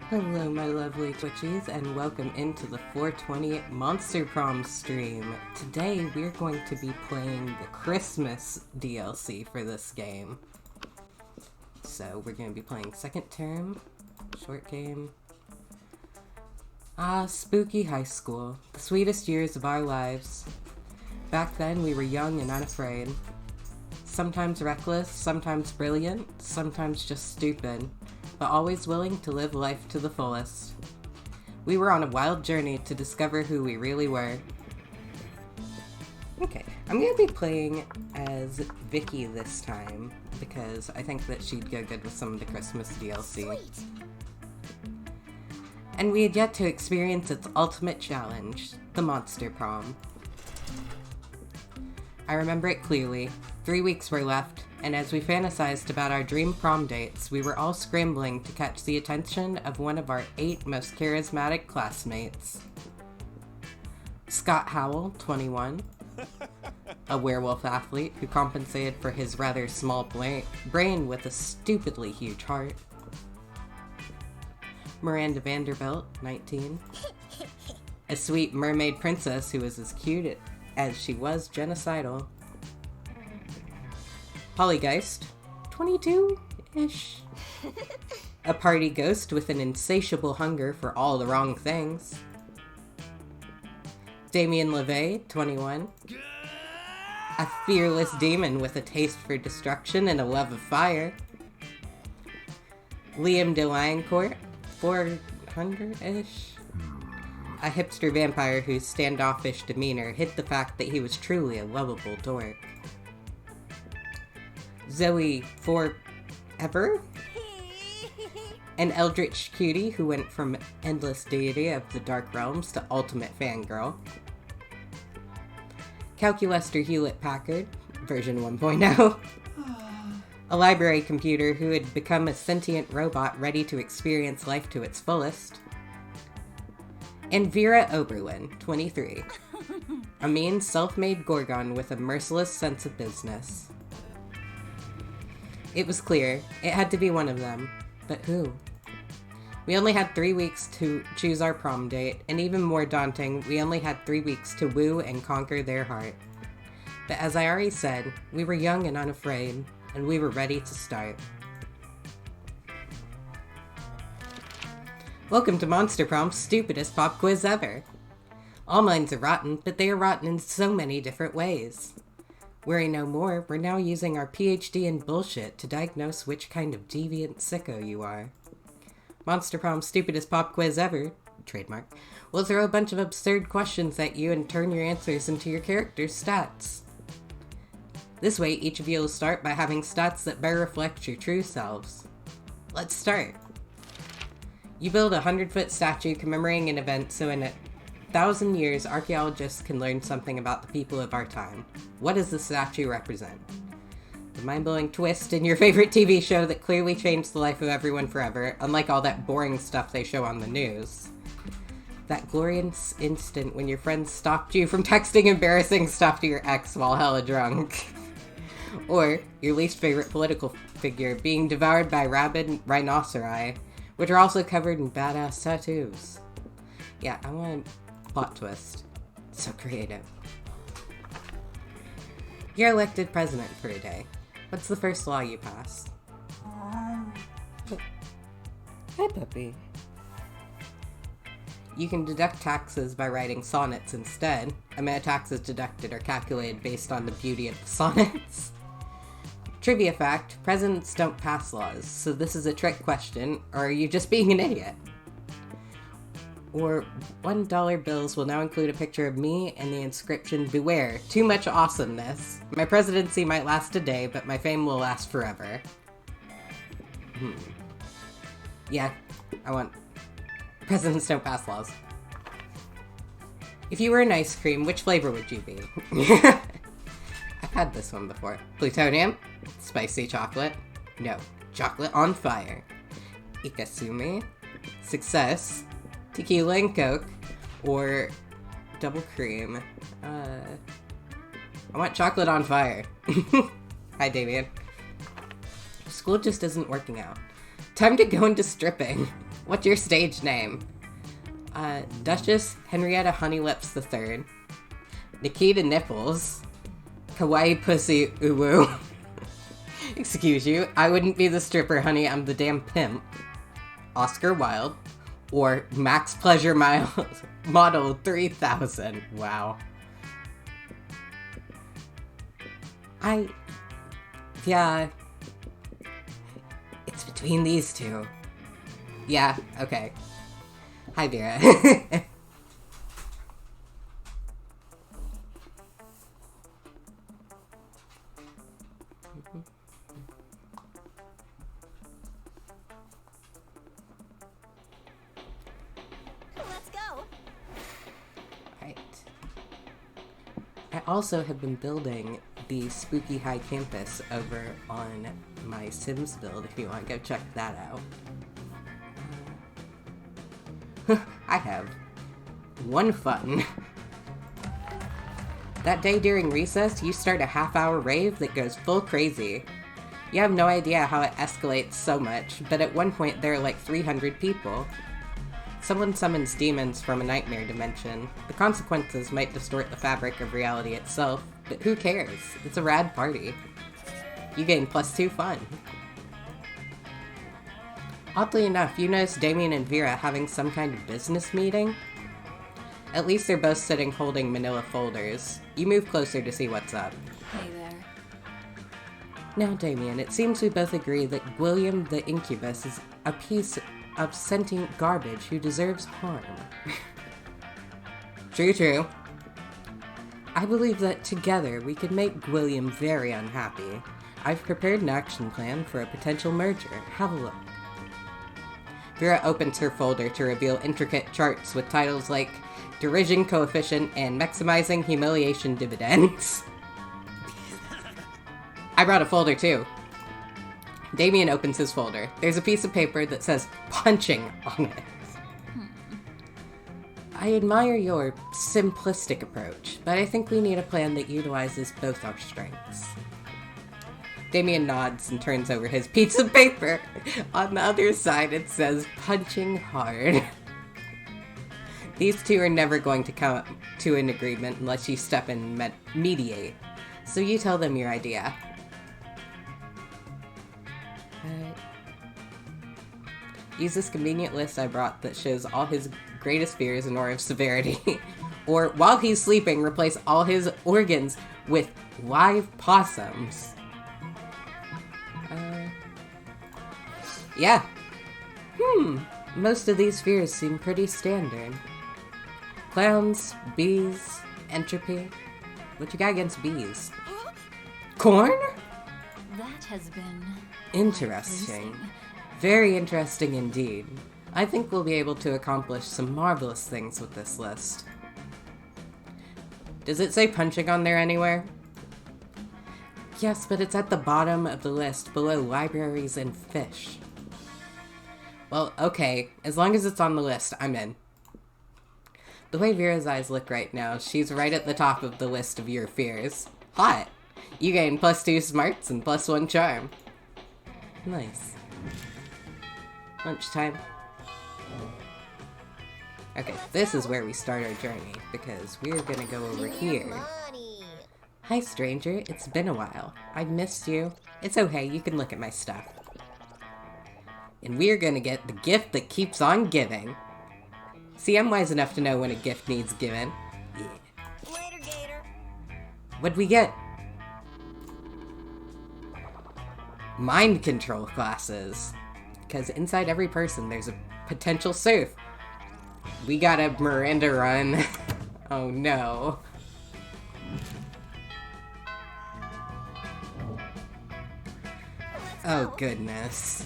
Hello my lovely Twitchies and welcome into the 420 Monster Prom stream. Today we're going to be playing the Christmas DLC for this game. So we're going to be playing second term, short game. Spooky high school, the sweetest years of our lives. Back then we were young and unafraid. Sometimes reckless, sometimes brilliant, sometimes just stupid, but always willing to live life to the fullest. We were on a wild journey to discover who we really were. Okay, I'm going to be playing as Vicky this time, because I think that she'd go good with some of the Christmas DLC. Sweet. And we had yet to experience its ultimate challenge, the Monster Prom. I remember it clearly. 3 weeks were left, and as we fantasized about our dream prom dates, we were all scrambling to catch the attention of one of our 8 most charismatic classmates. Scott Howell, 21, a werewolf athlete who compensated for his rather small brain with a stupidly huge heart. Miranda Vanderbilt, 19, a sweet mermaid princess who was as cute as she was genocidal. Polygeist, 22-ish. A party ghost with an insatiable hunger for all the wrong things. Damien LeVay, 21. A fearless demon with a taste for destruction and a love of fire. Liam de Liancourt, 400-ish. A hipster vampire whose standoffish demeanor hid the fact that he was truly a lovable dork. Zoe Forever? An eldritch cutie who went from endless deity of the dark realms to ultimate fangirl. Calculester Hewlett-Packard, version 1.0. A library computer who had become a sentient robot ready to experience life to its fullest. And Vera Oberlin, 23. A mean, self-made Gorgon with a merciless sense of business. It was clear. It had to be one of them. But who? We only had 3 weeks to choose our prom date, and even more daunting, we only had 3 weeks to woo and conquer their heart. But as I already said, we were young and unafraid, and we were ready to start. Welcome to Monster Prom's stupidest pop quiz ever. All minds are rotten, but they are rotten in so many different ways. Worry no more, we're now using our PhD in bullshit to diagnose which kind of deviant sicko you are. Monster Prom's stupidest pop quiz ever, trademark, will throw a bunch of absurd questions at you and turn your answers into your character's stats. This way, each of you will start by having stats that better reflect your true selves. Let's start. You build a 100-foot statue commemorating an event so in 1,000 years, archaeologists can learn something about the people of our time. What does the statue represent? The mind-blowing twist in your favorite TV show that clearly changed the life of everyone forever, unlike all that boring stuff they show on the news. That glorious instant when your friends stopped you from texting embarrassing stuff to your ex while hella drunk. Or your least favorite political figure being devoured by rabid rhinoceri, which are also covered in badass tattoos. Yeah, I want a plot twist. So creative. You're elected president for a day. What's the first law you pass? Hi, puppy. You can deduct taxes by writing sonnets instead. Amount of taxes deducted are calculated based on the beauty of the sonnets. Trivia fact, presidents don't pass laws, so this is a trick question, or are you just being an idiot? Or $1 bills will now include a picture of me and the inscription, "Beware, too much awesomeness. My presidency might last a day, but my fame will last forever." Yeah, I want presidents don't pass laws. If you were an ice cream, which flavor would you be? I've had this one before. Plutonium? Spicy chocolate? No. Chocolate on fire. Ikasumi? Success? Tequila and Coke? Or double cream? I want chocolate on fire. Hi, Damien. School just isn't working out. Time to go into stripping. What's your stage name? Duchess Henrietta Honeylips III. Nikita Nipples. Kawaii Pussy Uwu. Excuse you, I wouldn't be the stripper, honey, I'm the damn pimp. Oscar Wilde. Or Max Pleasure Miles Model 3000. Wow. Yeah. It's between these two. Yeah, okay. Hi, Vera. Let's go. Right. I also have been building the Spooky High Campus over on my Sims build if you want to go check that out. I have one fun. That day during recess, you start a half-hour rave that goes full crazy. You have no idea how it escalates so much, but at one point there are like 300 people. Someone summons demons from a nightmare dimension. The consequences might distort the fabric of reality itself, but who cares? It's a rad party. You gain +2 fun. Oddly enough, you notice Damien and Vera having some kind of business meeting. At least they're both sitting holding manila folders. You move closer to see what's up. Hey there. Now, Damien, it seems we both agree that William the Incubus is a piece of sentient garbage who deserves harm. True. I believe that together we could make William very unhappy. I've prepared an action plan for a potential merger. Have a look. Vera opens her folder to reveal intricate charts with titles like Derision Coefficient and Maximizing Humiliation Dividends. I brought a folder too. Damien opens his folder. There's a piece of paper that says punching on it. I admire your simplistic approach, but I think we need a plan that utilizes both our strengths. Damien nods and turns over his piece of paper. On the other side, it says punching hard. These two are never going to come to an agreement unless you step in and mediate. So you tell them your idea. Use this convenient list I brought that shows all his greatest fears in order of severity. Or, while he's sleeping, replace all his organs with live possums. Yeah. Most of these fears seem pretty standard. Clowns, bees, entropy. What you got against bees? Corn? That has been Interesting. Very interesting indeed. I think we'll be able to accomplish some marvelous things with this list. Does it say punching on there anywhere? Yes, but it's at the bottom of the list, below libraries and fish. Well, okay, as long as it's on the list, I'm in. The way Vera's eyes look right now, she's right at the top of the list of your fears. Hot! You gain +2 smarts and +1 charm. Nice. Lunchtime. Okay, this is where we start our journey, because we're gonna go over here. Hi, stranger. It's been a while. I've missed you. It's okay, you can look at my stuff. And we're gonna get the gift that keeps on giving. See, I'm wise enough to know when a gift needs given. Yeah. Later, Gator. What'd we get? Mind control classes. Because inside every person, there's a potential Serf. We got a Miranda run. Oh no. Oh goodness.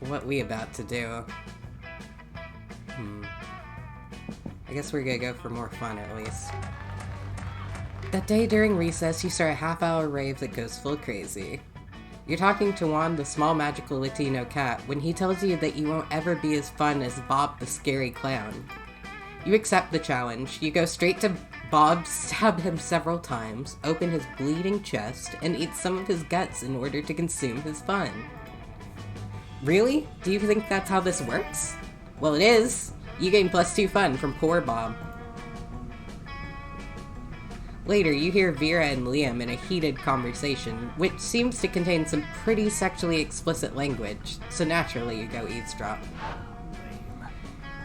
What we about to do? I guess we're gonna go for more fun at least. That day during recess, you start a half-hour rave that goes full crazy. You're talking to Juan, the small magical Latino cat, when he tells you that you won't ever be as fun as Bob the scary clown. You accept the challenge. You go straight to Bob, stab him several times, open his bleeding chest, and eat some of his guts in order to consume his fun. Really? Do you think that's how this works? Well, it is. You gain +2 fun from Poor Bomb. Later, you hear Vera and Liam in a heated conversation, which seems to contain some pretty sexually explicit language, so naturally you go eavesdrop.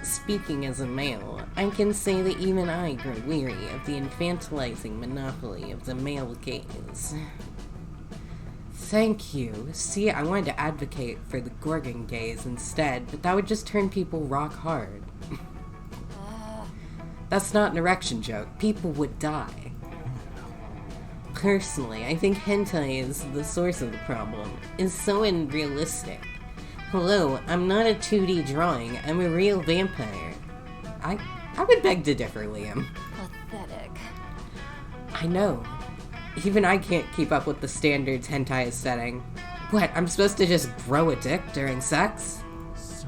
Speaking as a male, I can say that even I grow weary of the infantilizing monopoly of the male gaze. Thank you. See, I wanted to advocate for the Gorgon gaze instead, but that would just turn people rock hard. That's not an erection joke. People would die. Personally, I think hentai is the source of the problem. It's so unrealistic. Hello, I'm not a 2D drawing. I'm a real vampire. I would beg to differ, Liam. Pathetic. I know. Even I can't keep up with the standards hentai is setting. What, I'm supposed to just grow a dick during sex? So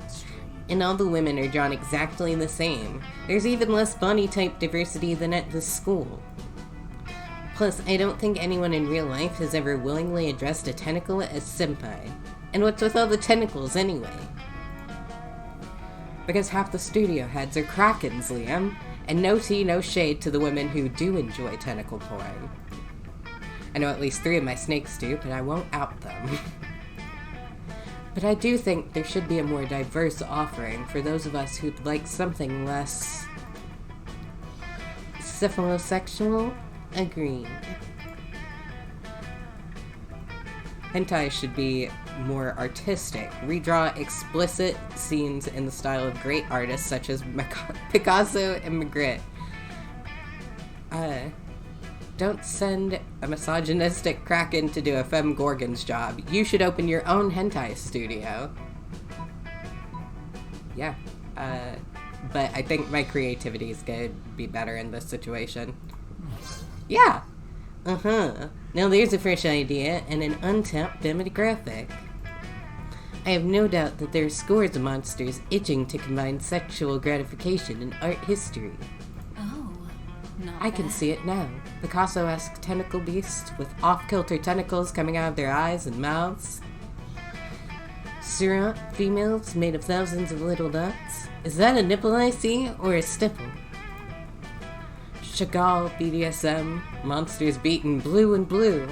mainstream. And all the women are drawn exactly the same. There's even less body type diversity than at this school. Plus, I don't think anyone in real life has ever willingly addressed a tentacle as senpai. And what's with all the tentacles anyway? Because half the studio heads are krakens, Liam. And no tea, no shade to the women who do enjoy tentacle porn. I know at least 3 of my snakes do, but I won't out them. But I do think there should be a more diverse offering for those of us who'd like something less syphilosexual. Agreed. Hentai should be more artistic. Redraw explicit scenes in the style of great artists such as Picasso and Magritte. Don't send a misogynistic kraken to do a femme gorgon's job. You should open your own hentai studio. Yeah. But I think my creativity is gonna be better in this situation. Yeah. Now there's a fresh idea and an untapped demographic. I have no doubt that there are scores of monsters itching to combine sexual gratification and art history. Oh, not I can bad. see it now. Picasso-esque tentacle beasts with off-kilter tentacles coming out of their eyes and mouths. Surant females made of thousands of little dots. Is that a nipple I see, or a stipple? Chagall, BDSM, monsters beaten blue and blue.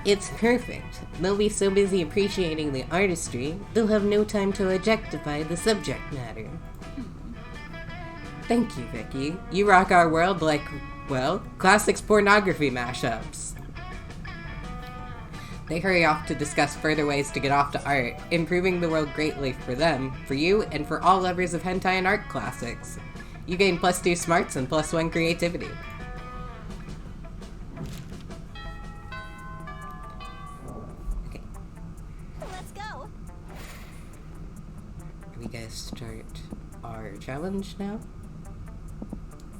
It's perfect. They'll be so busy appreciating the artistry, they'll have no time to objectify the subject matter. Thank you, Vicky. You rock our world like, well, classics pornography mashups. They hurry off to discuss further ways to get off to art, improving the world greatly for them, for you, and for all lovers of hentai and art classics. You gain +2 smarts and +1 creativity. Okay. Let's go. We guys start our challenge now?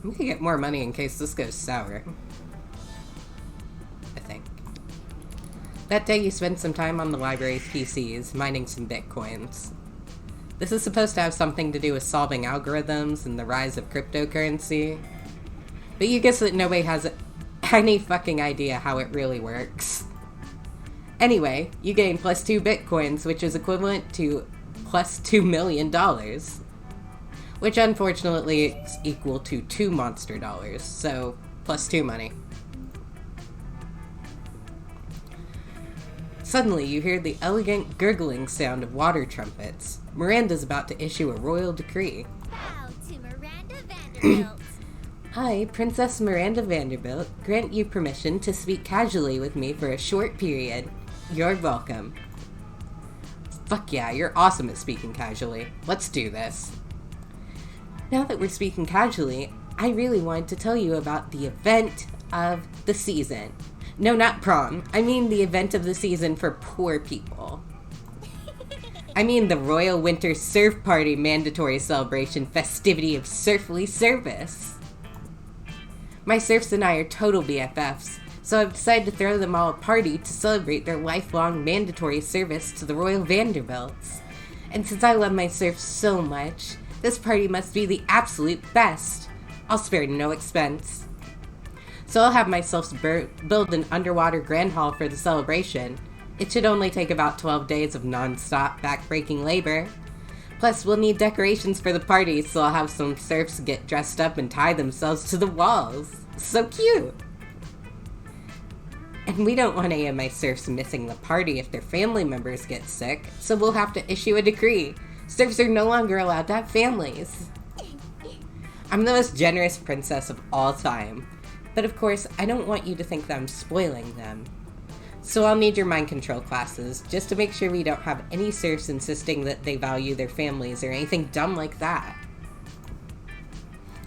We can get more money in case this goes sour. I think. That day you spent some time on the library's PCs, mining some bitcoins. This is supposed to have something to do with solving algorithms and the rise of cryptocurrency. But you guess that nobody has any fucking idea how it really works. Anyway, you gain +2 bitcoins, which is equivalent to +$2 million. Which unfortunately is equal to 2 monster dollars, so +2 money. Suddenly, you hear the elegant gurgling sound of water trumpets. Miranda's about to issue a royal decree. Bow to Miranda Vanderbilt. I, Princess Miranda Vanderbilt, grant you permission to speak casually with me for a short period. You're welcome. Fuck yeah, you're awesome at speaking casually. Let's do this. Now that we're speaking casually, I really wanted to tell you about the event of the season. No, not prom. I mean the event of the season for poor people. I mean the Royal Winter Surf Party mandatory celebration festivity of surfly service. My serfs and I are total BFFs, so I've decided to throw them all a party to celebrate their lifelong mandatory service to the Royal Vanderbilts. And since I love my serfs so much, this party must be the absolute best. I'll spare no expense. So I'll have myself build an underwater grand hall for the celebration. It should only take about 12 days of non-stop back-breaking labor. Plus, we'll need decorations for the party, so I'll have some serfs get dressed up and tie themselves to the walls. So cute! And we don't want any of my serfs missing the party if their family members get sick, so we'll have to issue a decree. Serfs are no longer allowed to have families. I'm the most generous princess of all time, but of course, I don't want you to think that I'm spoiling them. So I'll need your mind control classes, just to make sure we don't have any serfs insisting that they value their families or anything dumb like that.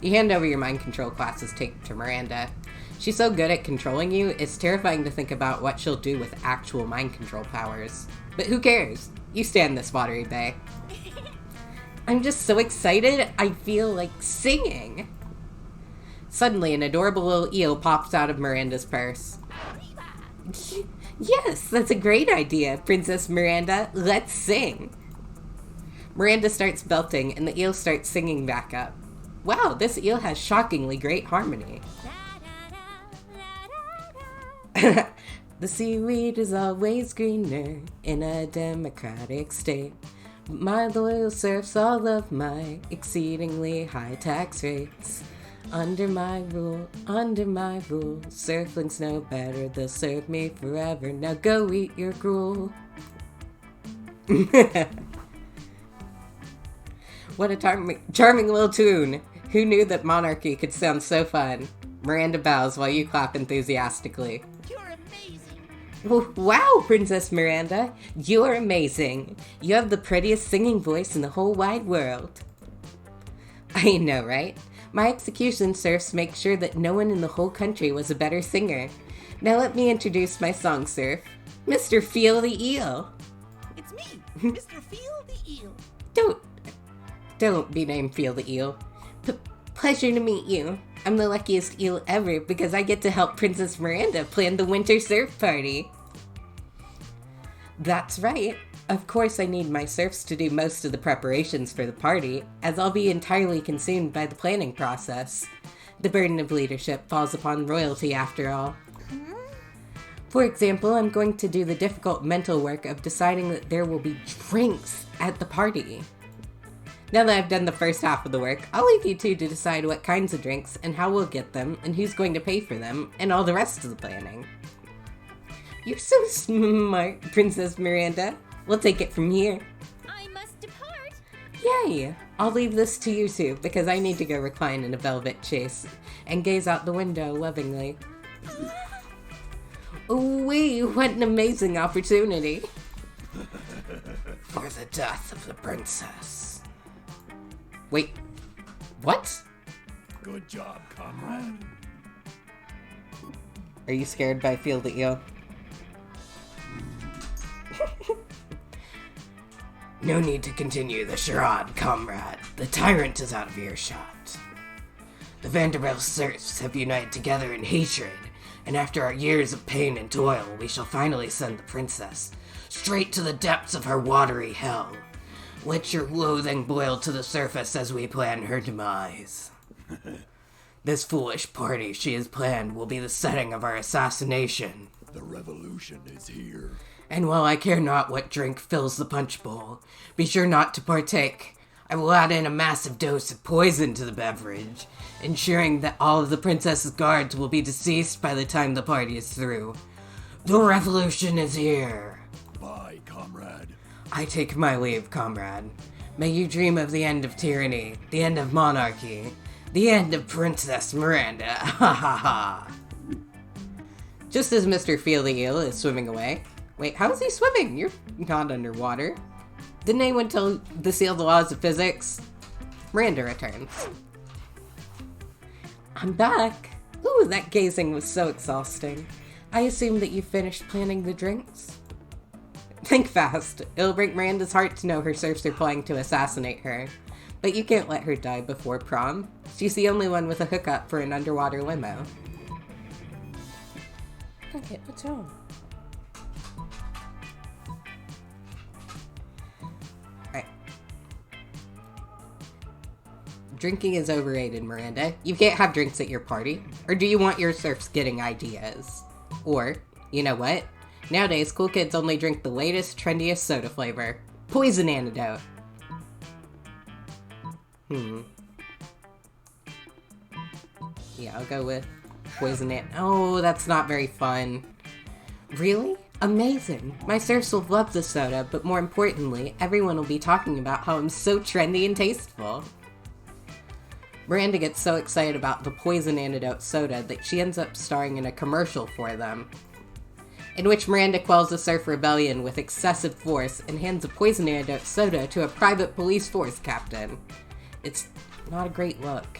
You hand over your mind control classes tape to Miranda. She's so good at controlling you, it's terrifying to think about what she'll do with actual mind control powers. But who cares? You stand this, Watery Bay. I'm just so excited, I feel like singing. Suddenly, an adorable little eel pops out of Miranda's purse. Yes, that's a great idea, Princess Miranda. Let's sing. Miranda starts belting, and the eel starts singing back up. Wow, this eel has shockingly great harmony. The seaweed is always greener in a democratic state. My loyal serfs all love my exceedingly high tax rates. Under my rule, serflings know better, they'll serve me forever. Now go eat your gruel. What a charming little tune. Who knew that monarchy could sound so fun? Miranda bows while you clap enthusiastically. You're amazing. Wow, Princess Miranda. You're amazing. You have the prettiest singing voice in the whole wide world. I know, right? My execution serfs make sure that no one in the whole country was a better singer. Now let me introduce my song serf, Mr. Feel the Eel. It's me, Mr. Feel the Eel. Don't be named Feel the Eel. Pleasure to meet you. I'm the luckiest eel ever because I get to help Princess Miranda plan the winter surf party. That's right. Of course I need my serfs to do most of the preparations for the party, as I'll be entirely consumed by the planning process. The burden of leadership falls upon royalty after all. For example, I'm going to do the difficult mental work of deciding that there will be drinks at the party. Now that I've done the first half of the work, I'll leave you two to decide what kinds of drinks and how we'll get them and who's going to pay for them and all the rest of the planning. You're so smart, Princess Miranda. We'll take it from here. I must depart. Yay! I'll leave this to you two because I need to go recline in a velvet chaise and gaze out the window lovingly. Wee, what an amazing opportunity. For the death of the princess. Wait, what? Good job, comrade. Are you scared by Feel the Eel? No need to continue the charade, comrade. The tyrant is out of earshot. The Vanderbilt serfs have united together in hatred, and after our years of pain and toil, we shall finally send the princess straight to the depths of her watery hell. Let your loathing boil to the surface as we plan her demise. This foolish party she has planned will be the setting of our assassination. The revolution is here. And while I care not what drink fills the punch bowl, be sure not to partake. I will add in a massive dose of poison to the beverage, ensuring that all of the princess's guards will be deceased by the time the party is through. The revolution is here. Bye, comrade. I take my leave, comrade. May you dream of the end of tyranny, the end of monarchy, the end of Princess Miranda. Ha ha ha. Just as Mr. Feel the Eel is swimming away. Wait, how is he swimming? You're not underwater. Didn't anyone tell the seal the laws of physics? Miranda returns. I'm back. Ooh, that gazing was so exhausting. I assume that you finished planning the drinks? Think fast. It'll break Miranda's heart to know her serfs are planning to assassinate her. But you can't let her die before prom. She's the only one with a hookup for an underwater limo. Okay, what's wrong? Alright. Drinking is overrated, Miranda. You can't have drinks at your party. Or do you want your serfs getting ideas? Or, you know what? Nowadays, cool kids only drink the latest, trendiest soda flavor. Poison antidote. Yeah, I'll go with poison ant. Oh, that's not very fun. Really? Amazing. My serfs will love the soda, but more importantly, everyone will be talking about how I'm so trendy and tasteful. Miranda gets so excited about the poison antidote soda that she ends up starring in a commercial for them, in which Miranda quells the Serf rebellion with excessive force and hands a poison antidote soda to a private police force captain. It's not a great look.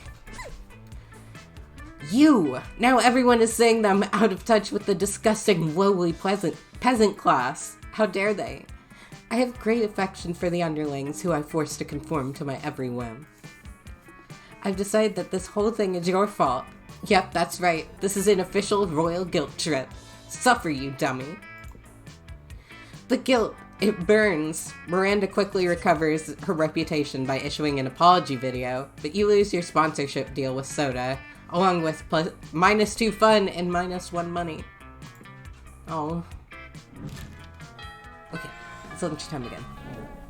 You! Now everyone is saying that I'm out of touch with the disgusting, lowly peasant class. How dare they? I have great affection for the underlings who I force to conform to my every whim. I've decided that this whole thing is your fault. Yep, that's right. This is an official royal guilt trip. Suffer, you dummy. The guilt, it burns. Miranda quickly recovers her reputation by issuing an apology video, but you lose your sponsorship deal with Soda, along with -2 fun and -1 money. Oh. Okay, it's lunchtime again.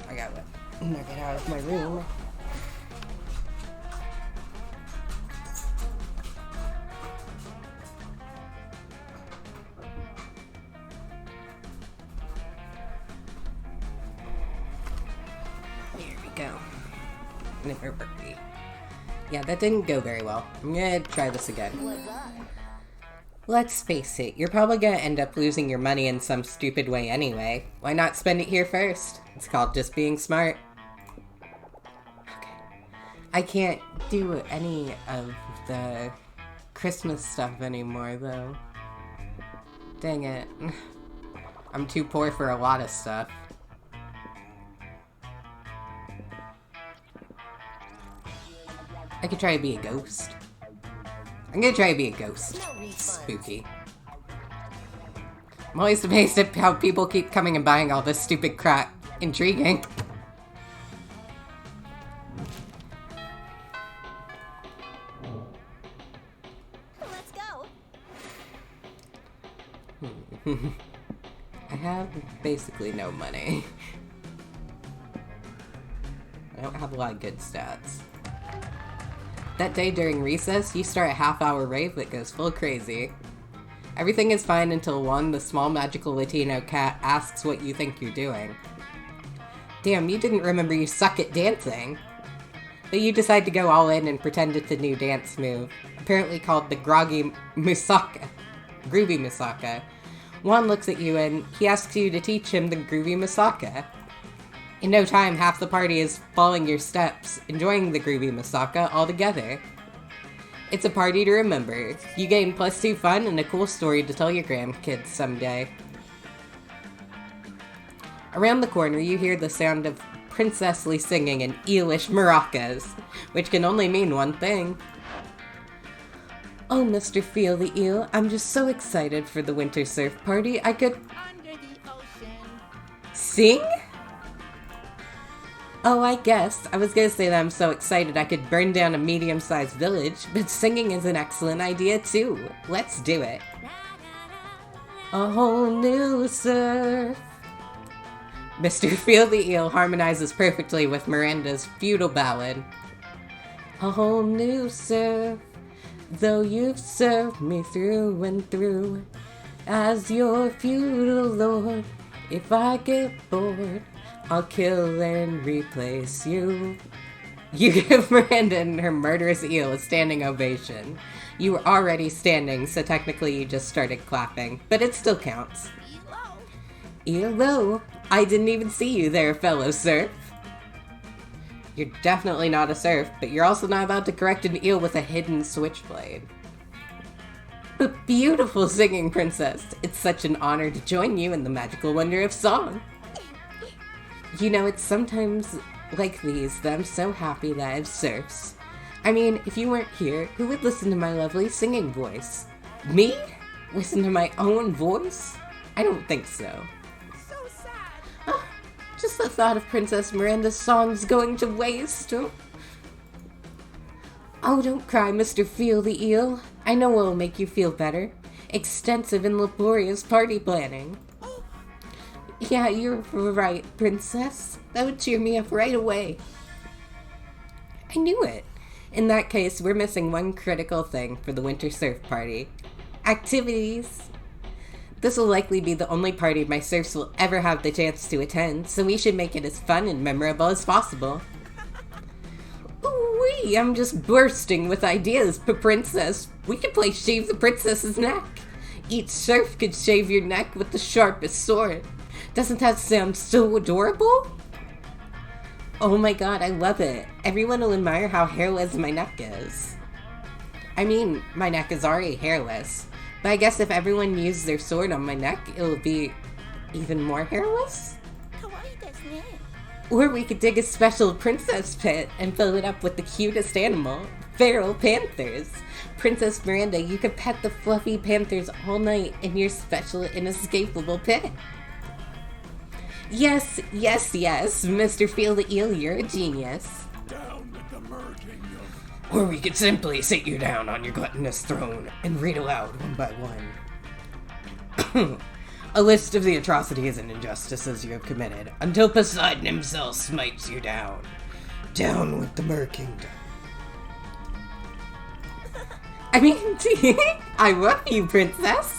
I gotta get out of my room. Here we go. Yeah, that didn't go very well. I'm gonna try this again. Let's face it, you're probably gonna end up losing your money in some stupid way anyway. Why not spend it here first? It's called just being smart. Okay. I can't do any of the Christmas stuff anymore, though. Dang it. I'm too poor for a lot of stuff. I could try to be a ghost. I'm gonna try to be a ghost. Spooky. I'm always amazed at how people keep coming and buying all this stupid crap. Intriguing. Let's go. I have basically no money. I don't have a lot of good stats. That day during recess, you start a half-hour rave that goes full crazy. Everything is fine until one, the small magical Latino cat, asks what you think you're doing. Damn, you didn't remember you suck at dancing. But you decide to go all in and pretend it's a new dance move, apparently called the Groovy Musaka. Juan looks at you and he asks you to teach him the Groovy Musaka. In no time, half the party is following your steps, enjoying the Groovy Musaka all together. It's a party to remember. You gain +2 fun and a cool story to tell your grandkids someday. Around the corner, you hear the sound of princessly singing in eelish maracas, which can only mean one thing. Oh, Mr. Feel the Eel, I'm just so excited for the winter surf party, I could... Under the ocean. Sing? Oh, I guess. I was gonna say that I'm so excited I could burn down a medium-sized village, but singing is an excellent idea too. Let's do it. A whole new surf. Mr. Feel the Eel harmonizes perfectly with Miranda's feudal ballad. A whole new surf, though you've served me through and through. As your feudal lord, if I get bored, I'll kill and replace you. You give Miranda and her murderous eel a standing ovation. You were already standing, so technically you just started clapping, but it still counts. Elo, I didn't even see you there, fellow serf. You're definitely not a serf, but you're also not about to correct an eel with a hidden switchblade. But beautiful singing, princess. It's such an honor to join you in the magical wonder of song. You know, it's sometimes like these that I'm so happy that I have serfs. I mean, if you weren't here, who would listen to my lovely singing voice? Me? Listen to my own voice? I don't think so. So sad. Oh, just the thought of Princess Miranda's songs going to waste. Oh, don't cry, Mr. Feel the Eel. I know it'll make you feel better. Extensive and laborious party planning. Yeah, you're right, princess. That would cheer me up right away. I knew it. In that case, we're missing one critical thing for the Winter Surf Party. Activities. This will likely be the only party my serfs will ever have the chance to attend, so we should make it as fun and memorable as possible. Ooh-wee, I'm just bursting with ideas, princess. We could play Shave the Princess's Neck. Each serf could shave your neck with the sharpest sword. Doesn't that sound so adorable? Oh my god, I love it. Everyone will admire how hairless my neck is. I mean, my neck is already hairless, but I guess if everyone used their sword on my neck, it'll be even more hairless? Kawaii desu ne. Or we could dig a special princess pit and fill it up with the cutest animal, feral panthers. Princess Miranda, you could pet the fluffy panthers all night in your special inescapable pit. Yes, Mr. Feel the Eel, you're a genius. Down with the Mer Kingdom. Or we could simply sit you down on your gluttonous throne and read aloud one by one a list of the atrocities and injustices you have committed until Poseidon himself smites you down. Down with the Mer Kingdom. I mean, I love you, princess.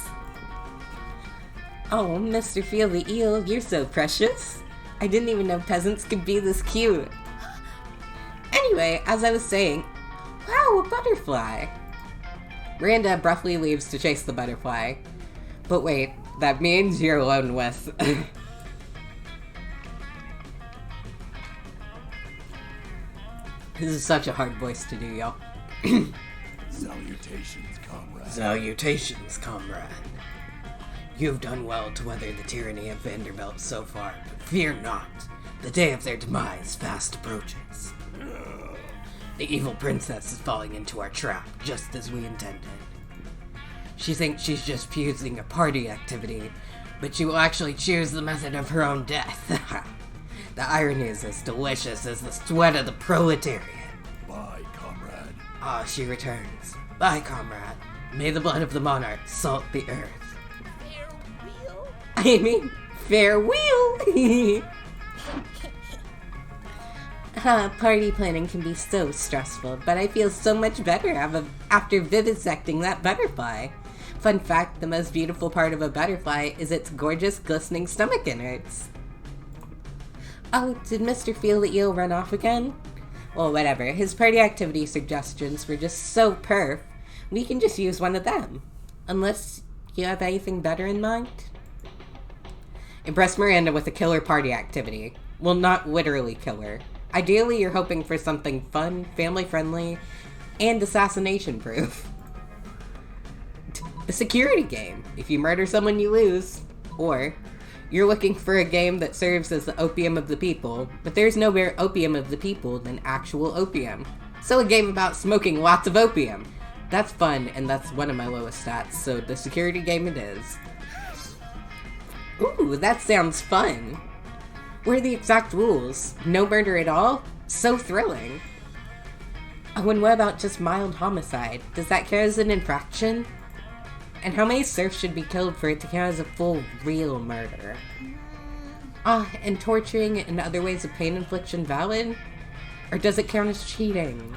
Oh, Mr. Feel the Eel, you're so precious. I didn't even know peasants could be this cute. Anyway, as I was saying, wow, a butterfly. Miranda abruptly leaves to chase the butterfly. But wait, that means you're alone with... This is such a hard voice to do, y'all. Salutations, comrade. Salutations, comrade. You've done well to weather the tyranny of Vanderbilt so far, but fear not. The day of their demise fast approaches. The evil princess is falling into our trap, just as we intended. She thinks she's just fusing a party activity, but she will actually choose the method of her own death. The irony is as delicious as the sweat of the proletariat. Bye, comrade. Ah, she returns. Bye, comrade. May the blood of the monarch salt the earth. Farewell. I mean, farewell! Party planning can be so stressful, but I feel so much better after vivisecting that butterfly. Fun fact, the most beautiful part of a butterfly is its gorgeous, glistening stomach innards. Oh, did Mr. Feel the Eel run off again? Well, whatever. His party activity suggestions were just so perf. We can just use one of them. Unless you have anything better in mind? Impress Miranda with a killer party activity. Well, not literally killer. Ideally, you're hoping for something fun, family-friendly, and assassination-proof. A security game. If you murder someone, you lose. Or, you're looking for a game that serves as the opium of the people, but there's no better opium of the people than actual opium. So a game about smoking lots of opium. That's fun, and that's one of my lowest stats, so the security game it is. Ooh, that sounds fun. What are the exact rules? No murder at all? So thrilling. Oh, and what about just mild homicide? Does that count as an infraction? And how many serfs should be killed for it to count as a full, real murder? And torturing and other ways of pain infliction valid? Or does it count as cheating?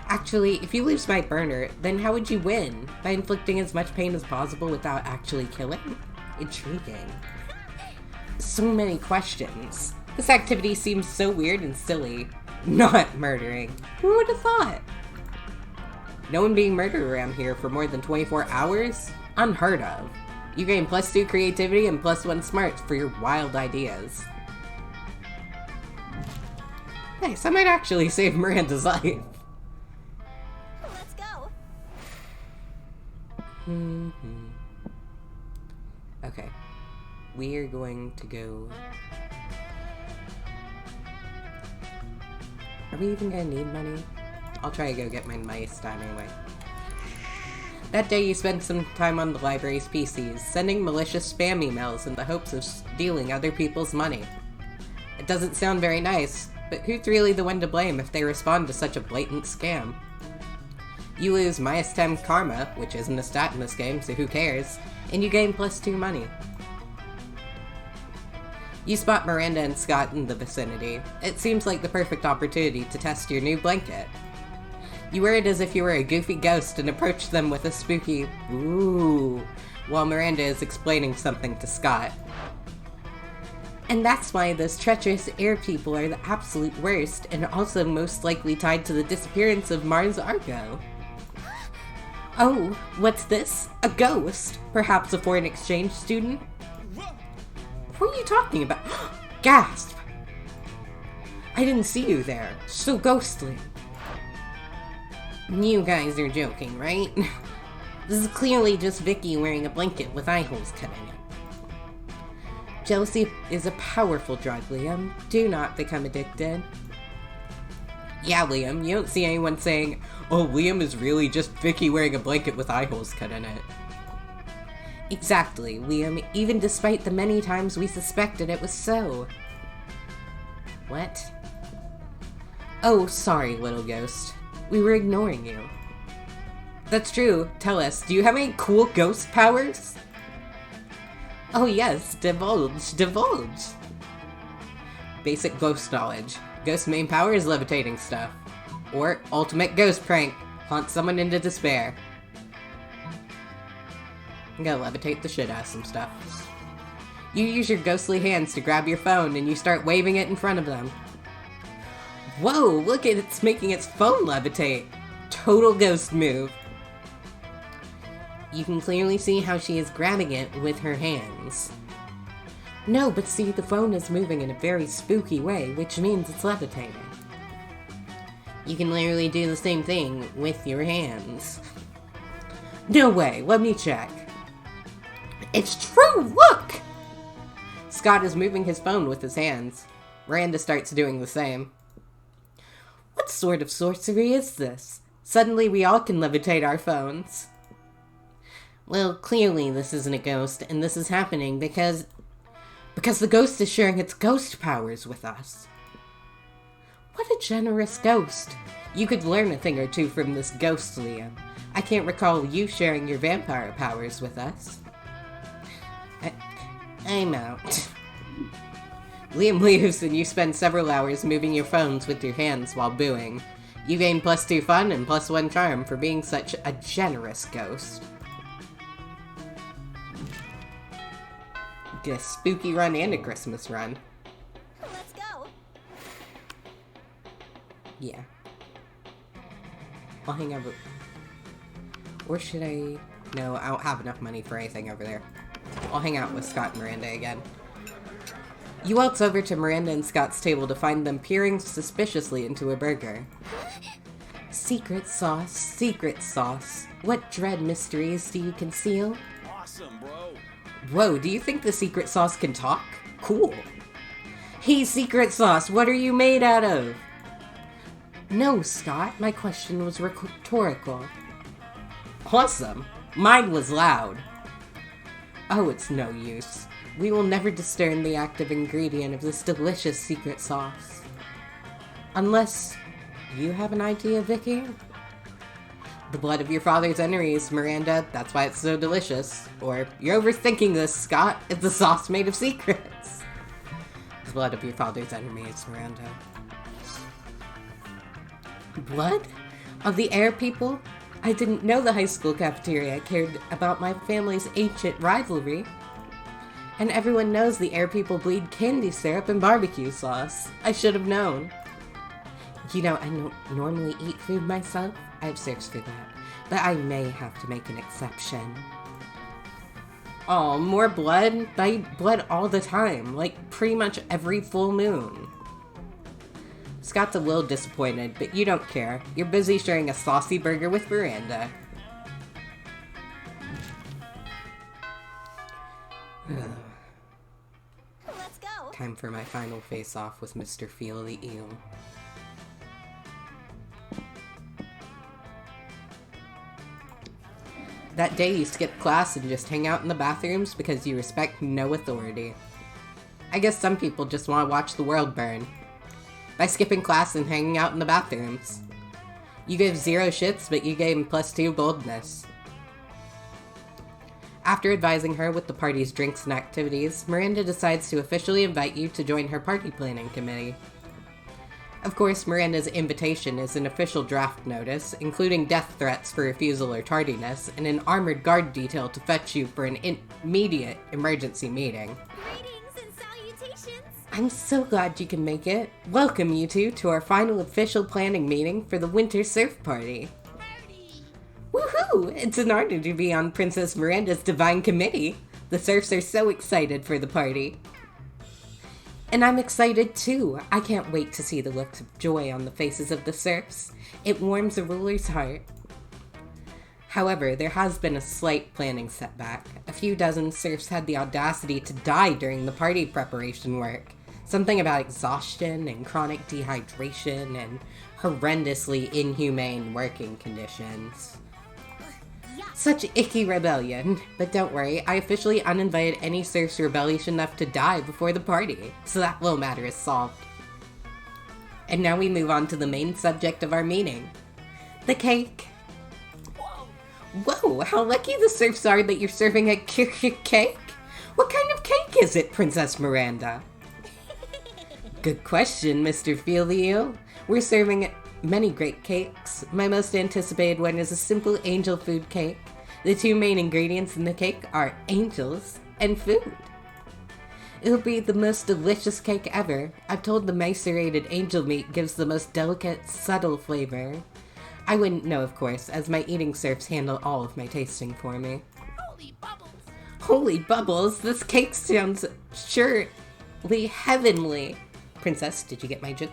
Actually, if you lose my burner, then how would you win? By inflicting as much pain as possible without actually killing? Intriguing. So many questions. This activity seems so weird and silly. Not murdering. Who would have thought? No one being murdered around here for more than 24 hours? Unheard of. You gain +2 creativity and +1 smarts for your wild ideas. Nice, I might actually save Miranda's life. Let's go. Okay. We are going to go... Are we even gonna need money? I'll try to go get my mice time anyway. That day you spent some time on the library's PCs, sending malicious spam emails in the hopes of stealing other people's money. It doesn't sound very nice, but who's really the one to blame if they respond to such a blatant scam? You lose -10 karma, which isn't a stat in this game, so who cares, and you gain +2 money. You spot Miranda and Scott in the vicinity. It seems like the perfect opportunity to test your new blanket. You wear it as if you were a goofy ghost and approach them with a spooky "ooh," while Miranda is explaining something to Scott. And that's why those treacherous air people are the absolute worst, and also most likely tied to the disappearance of Mars Argo. Oh, what's this? A ghost? Perhaps a foreign exchange student? What are you talking about? Gasp! I didn't see you there. So ghostly. You guys are joking, right? This is clearly just Vicky wearing a blanket with eye holes cut in it. Jealousy is a powerful drug, Liam. Do not become addicted. Yeah, Liam, you don't see anyone saying, "Oh, Liam is really just Vicky wearing a blanket with eye holes cut in it." Exactly, Liam, even despite the many times we suspected it was so. What? Oh, sorry, little ghost. We were ignoring you. That's true. Tell us, do you have any cool ghost powers? Oh yes, divulge. Basic ghost knowledge. Ghost's main power is levitating stuff. Or ultimate ghost prank. Haunt someone into despair. I'm gonna levitate the shit out of some stuff. You use your ghostly hands to grab your phone and you start waving it in front of them. Whoa, look at it's making its phone levitate. Total ghost move. You can clearly see how she is grabbing it with her hands. No, but see, the phone is moving in a very spooky way, which means it's levitating. You can literally do the same thing with your hands. No way, let me check. It's true, look! Scott is moving his phone with his hands. Miranda starts doing the same. What sort of sorcery is this? Suddenly we all can levitate our phones. Well, clearly this isn't a ghost, and this is happening because the ghost is sharing its ghost powers with us. What a generous ghost. You could learn a thing or two from this ghost, Liam. I can't recall you sharing your vampire powers with us. I'm out. Liam leaves and you spend several hours moving your phones with your hands while booing. You gain +2 fun and +1 charm for being such a generous ghost. Get a spooky run and a Christmas run. Let's go. Yeah. I'll hang out with... Or should I... No, I don't have enough money for anything over there. I'll hang out with Scott and Miranda again. You waltz over to Miranda and Scott's table to find them peering suspiciously into a burger. Secret sauce, secret sauce. What dread mysteries do you conceal? Awesome, bro. Whoa, do you think the secret sauce can talk? Cool. Hey, secret sauce, what are you made out of? No, Scott, my question was rhetorical. Awesome. Mine was loud. Oh, it's no use. We will never discern the active ingredient of this delicious secret sauce. Unless you have an idea, Vicky? The blood of your father's enemies, Miranda. That's why it's so delicious. Or, you're overthinking this, Scott. It's a sauce made of secrets. The blood of your father's enemies, Miranda. Blood? Of the air people? I didn't know the high school cafeteria cared about my family's ancient rivalry. And everyone knows the air people bleed candy syrup and barbecue sauce. I should have known. You know, I don't normally eat food myself. I have searched for that. But I may have to make an exception. Oh, more blood? I eat blood all the time. Like, pretty much every full moon. Scott's a little disappointed, but you don't care. You're busy sharing a saucy burger with Miranda. Let's go. Time for my final face-off with Mr. Feel the Eel. That day you skipped class and just hang out in the bathrooms because you respect no authority. I guess some people just want to watch the world burn. By skipping class and hanging out in the bathrooms. You gave 0 shits, but you gave him +2 boldness. After advising her with the party's drinks and activities, Miranda decides to officially invite you to join her party planning committee. Of course, Miranda's invitation is an official draft notice, including death threats for refusal or tardiness, and an armored guard detail to fetch you for an immediate emergency meeting. Greetings and salutations. I'm so glad you can make it. Welcome, you two, to our final official planning meeting for the Winter Surf Party. Woohoo! It's an honor to be on Princess Miranda's divine committee. The Serfs are so excited for the party. And I'm excited too. I can't wait to see the looks of joy on the faces of the Serfs. It warms a ruler's heart. However, there has been a slight planning setback. A few dozen Serfs had the audacity to die during the party preparation work. Something about exhaustion and chronic dehydration and horrendously inhumane working conditions. Such icky rebellion. But don't worry, I officially uninvited any Serfs rebellious enough to die before the party, so that little matter is solved. And now we move on to the main subject of our meeting. The cake. Whoa, how lucky the Serfs are that you're serving a cake? What kind of cake is it, Princess Miranda? Good question, Mr. Fieldio. We're serving many great cakes. My most anticipated one is a simple angel food cake. The two main ingredients in the cake are angels and food. It'll be the most delicious cake ever. I've told the macerated angel meat gives the most delicate, subtle flavor. I wouldn't know, of course, as my eating serfs handle all of my tasting for me. Holy bubbles. Holy bubbles, this cake sounds surely heavenly. Princess, did you get my joke?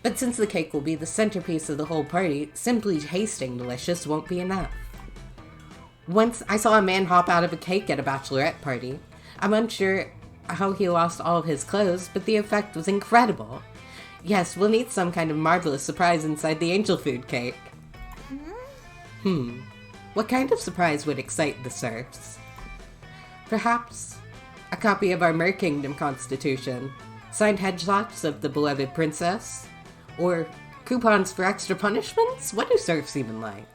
But since the cake will be the centerpiece of the whole party, simply tasting delicious won't be enough. Once I saw a man hop out of a cake at a bachelorette party. I'm unsure how he lost all of his clothes, but the effect was incredible. Yes, we'll need some kind of marvelous surprise inside the angel food cake. What kind of surprise would excite the serfs? Perhaps a copy of our Mer Kingdom Constitution, signed headshots of the beloved princess, or coupons for extra punishments? What do serfs even like?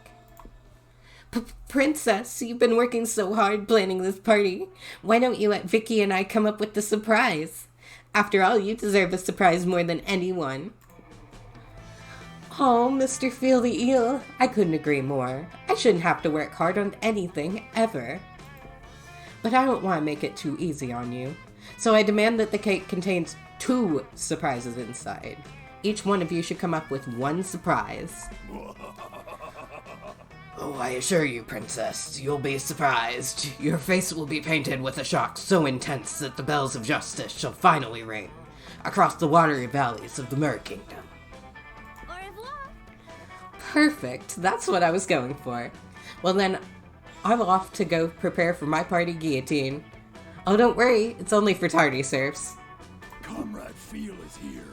Princess, you've been working so hard planning this party. Why don't you let Vicky and I come up with the surprise? After all, you deserve a surprise more than anyone. Oh, Mr. Feel the Eel, I couldn't agree more. I shouldn't have to work hard on anything, ever. But I don't want to make it too easy on you. So I demand that the cake contains 2 surprises inside. Each one of you should come up with 1 surprise. Oh, I assure you, Princess, you'll be surprised. Your face will be painted with a shock so intense that the bells of justice shall finally ring across the watery valleys of the Mer Kingdom. Au revoir. Perfect. That's what I was going for. Well then, I'm off to go prepare for my party guillotine. Oh, don't worry. It's only for tardy serfs. Comrade Feel is here.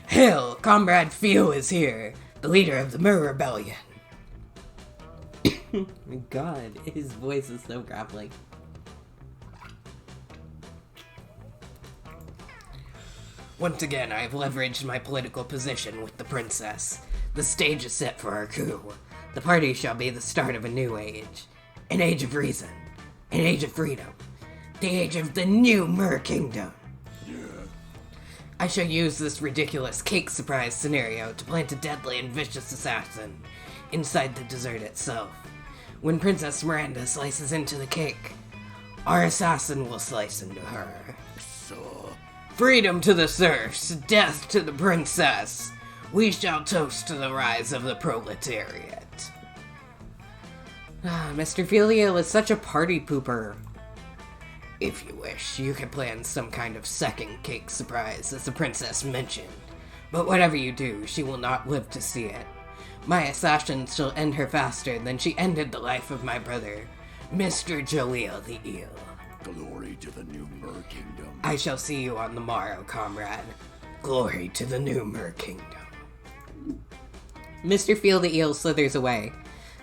Hail! Comrade Feel is here, the leader of the Mer Rebellion. Oh my god, his voice is so gravelly. Once again, I have leveraged my political position with the princess. The stage is set for our coup. The party shall be the start of a new age. An age of reason. An age of freedom. The age of the new Mer Kingdom. I shall use this ridiculous cake surprise scenario to plant a deadly and vicious assassin inside the dessert itself. When Princess Miranda slices into the cake, our assassin will slice into her. So, Freedom to the serfs, death to the princess. We shall toast to the rise of the proletariat. Mr. Filio is such a party pooper. If you wish, you can plan some kind of second cake surprise, as the princess mentioned. But whatever you do, she will not live to see it. My assassin shall end her faster than she ended the life of my brother, Mr. Jaleel the Eel. glory to the new Mer Kingdom. I shall see you on the morrow, comrade. Glory to the new Mer Kingdom. Mr. Feel the Eel slithers away.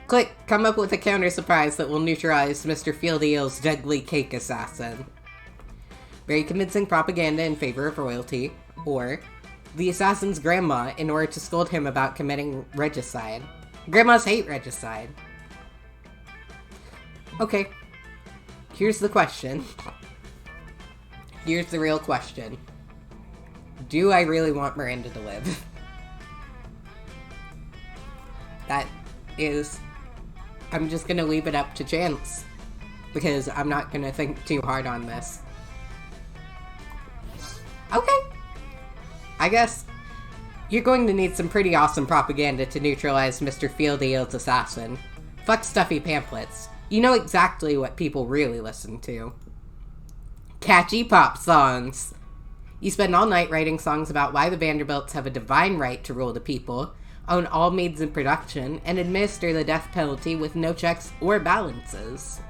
Click, come up with a counter surprise that will neutralize Mr. Feel the Eel's deadly cake assassin. Very convincing propaganda in favor of royalty, or the assassin's grandma in order to scold him about committing regicide. Grandmas hate regicide. Okay. Here's the question. Here's the real question. Do I really want Miranda to live? That is... I'm just gonna leave it up to chance. Because I'm not gonna think too hard on this. Okay. I guess you're going to need some pretty awesome propaganda to neutralize Mr. Fieldield's assassin. Fuck stuffy pamphlets. You know exactly what people really listen to. Catchy pop songs. You spend all night writing songs about why the Vanderbilts have a divine right to rule the people, own all means in production, and administer the death penalty with no checks or balances.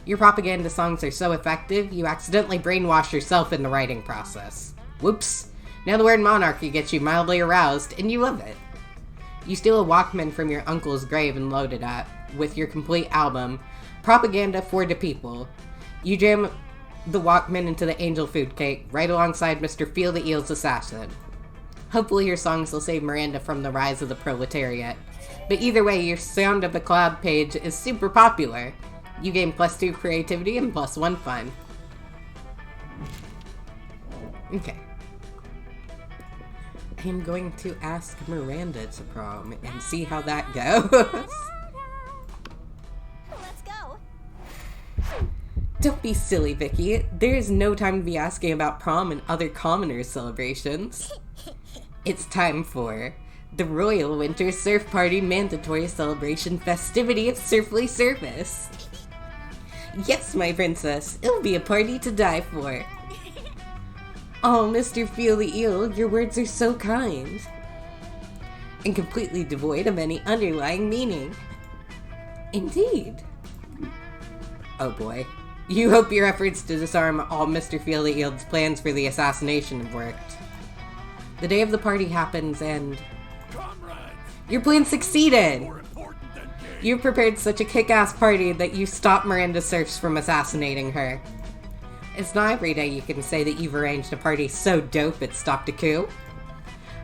Your propaganda songs are so effective, you accidentally brainwash yourself in the writing process. Whoops. Now the word monarchy gets you mildly aroused, and you love it. You steal a Walkman from your uncle's grave and load it up with your complete album, Propaganda for the People. You jam the Walkman into the angel food cake right alongside Mr. Feel the Eel's assassin. Hopefully your songs will save Miranda from the rise of the proletariat. But either way, your Sound of the Cloud page is super popular. You gain +2 creativity and +1 fun. Okay. I'm going to ask Miranda to prom and see how that goes. Let's go. Don't be silly, Vicky. There is no time to be asking about prom and other commoners' celebrations. It's time for the Royal Winter Surf Party Mandatory Celebration Festivity of Surfly Service. Yes, my princess, it'll be a party to die for. Oh, Mr. Feel the Eel, your words are so kind. And completely devoid of any underlying meaning. Indeed. Oh boy. You hope your efforts to disarm all Mr. Feel the Eel's plans for the assassination have worked. The day of the party happens and... Comrades, your plan succeeded! more important than games. You've prepared such a kick-ass party that you stopped Miranda Serfs from assassinating her. It's not every day you can say that you've arranged a party so dope it stopped a coup.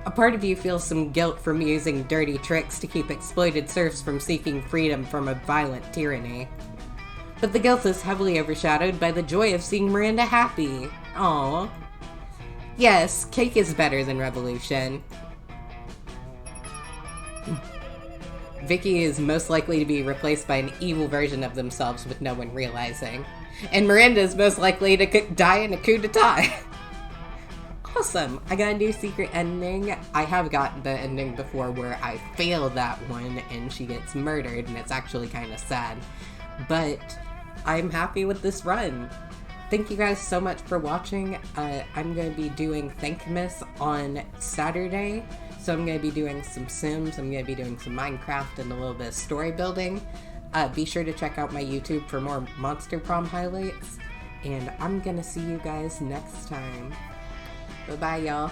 A part of you feels some guilt from using dirty tricks to keep exploited serfs from seeking freedom from a violent tyranny. But the guilt is heavily overshadowed by the joy of seeing Miranda happy. Aww. Yes, cake is better than revolution. Vicky is most likely to be replaced by an evil version of themselves with no one realizing. And Miranda is most likely to die in a coup d'etat. Awesome! I got a new secret ending. I have gotten the ending before where I fail that one and she gets murdered, and it's actually kind of sad. But I'm happy with this run. Thank you guys so much for watching. I'm going to be doing Thankmas on Saturday. So I'm going to be doing some Sims, I'm going to be doing some Minecraft, and a little bit of story building. Be sure to check out my YouTube for more Monster Prom highlights. And I'm going to see you guys next time. Bye-bye, y'all.